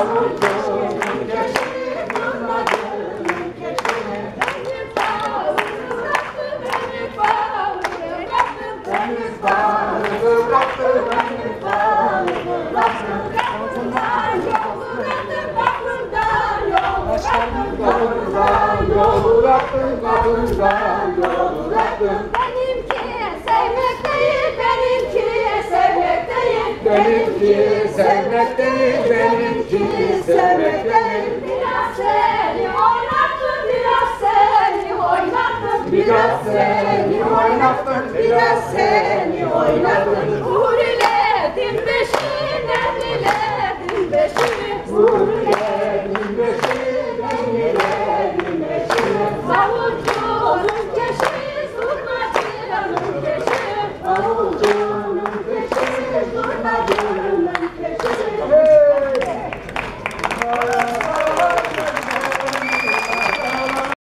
kavurdum keşke bulmadım keşke. Beni bağrına bıraktın, beni bağrına bıraktın. Deniz bağrını bıraktı beni bağrını bıraktı. Kapından yol bıraktın, kapından yol bıraktın. Kapından yol bıraktın, kapından yol bıraktın. Benimki sevmek değil, benimki sevmek değil. Benimki sevmek değil, benimki sevmek değil. Biraz seni oynattım, biraz seni oynattım. Biraz seni oynattım, biraz seni oynattım. Huriledim beşiğine, diledim beşiği. Vur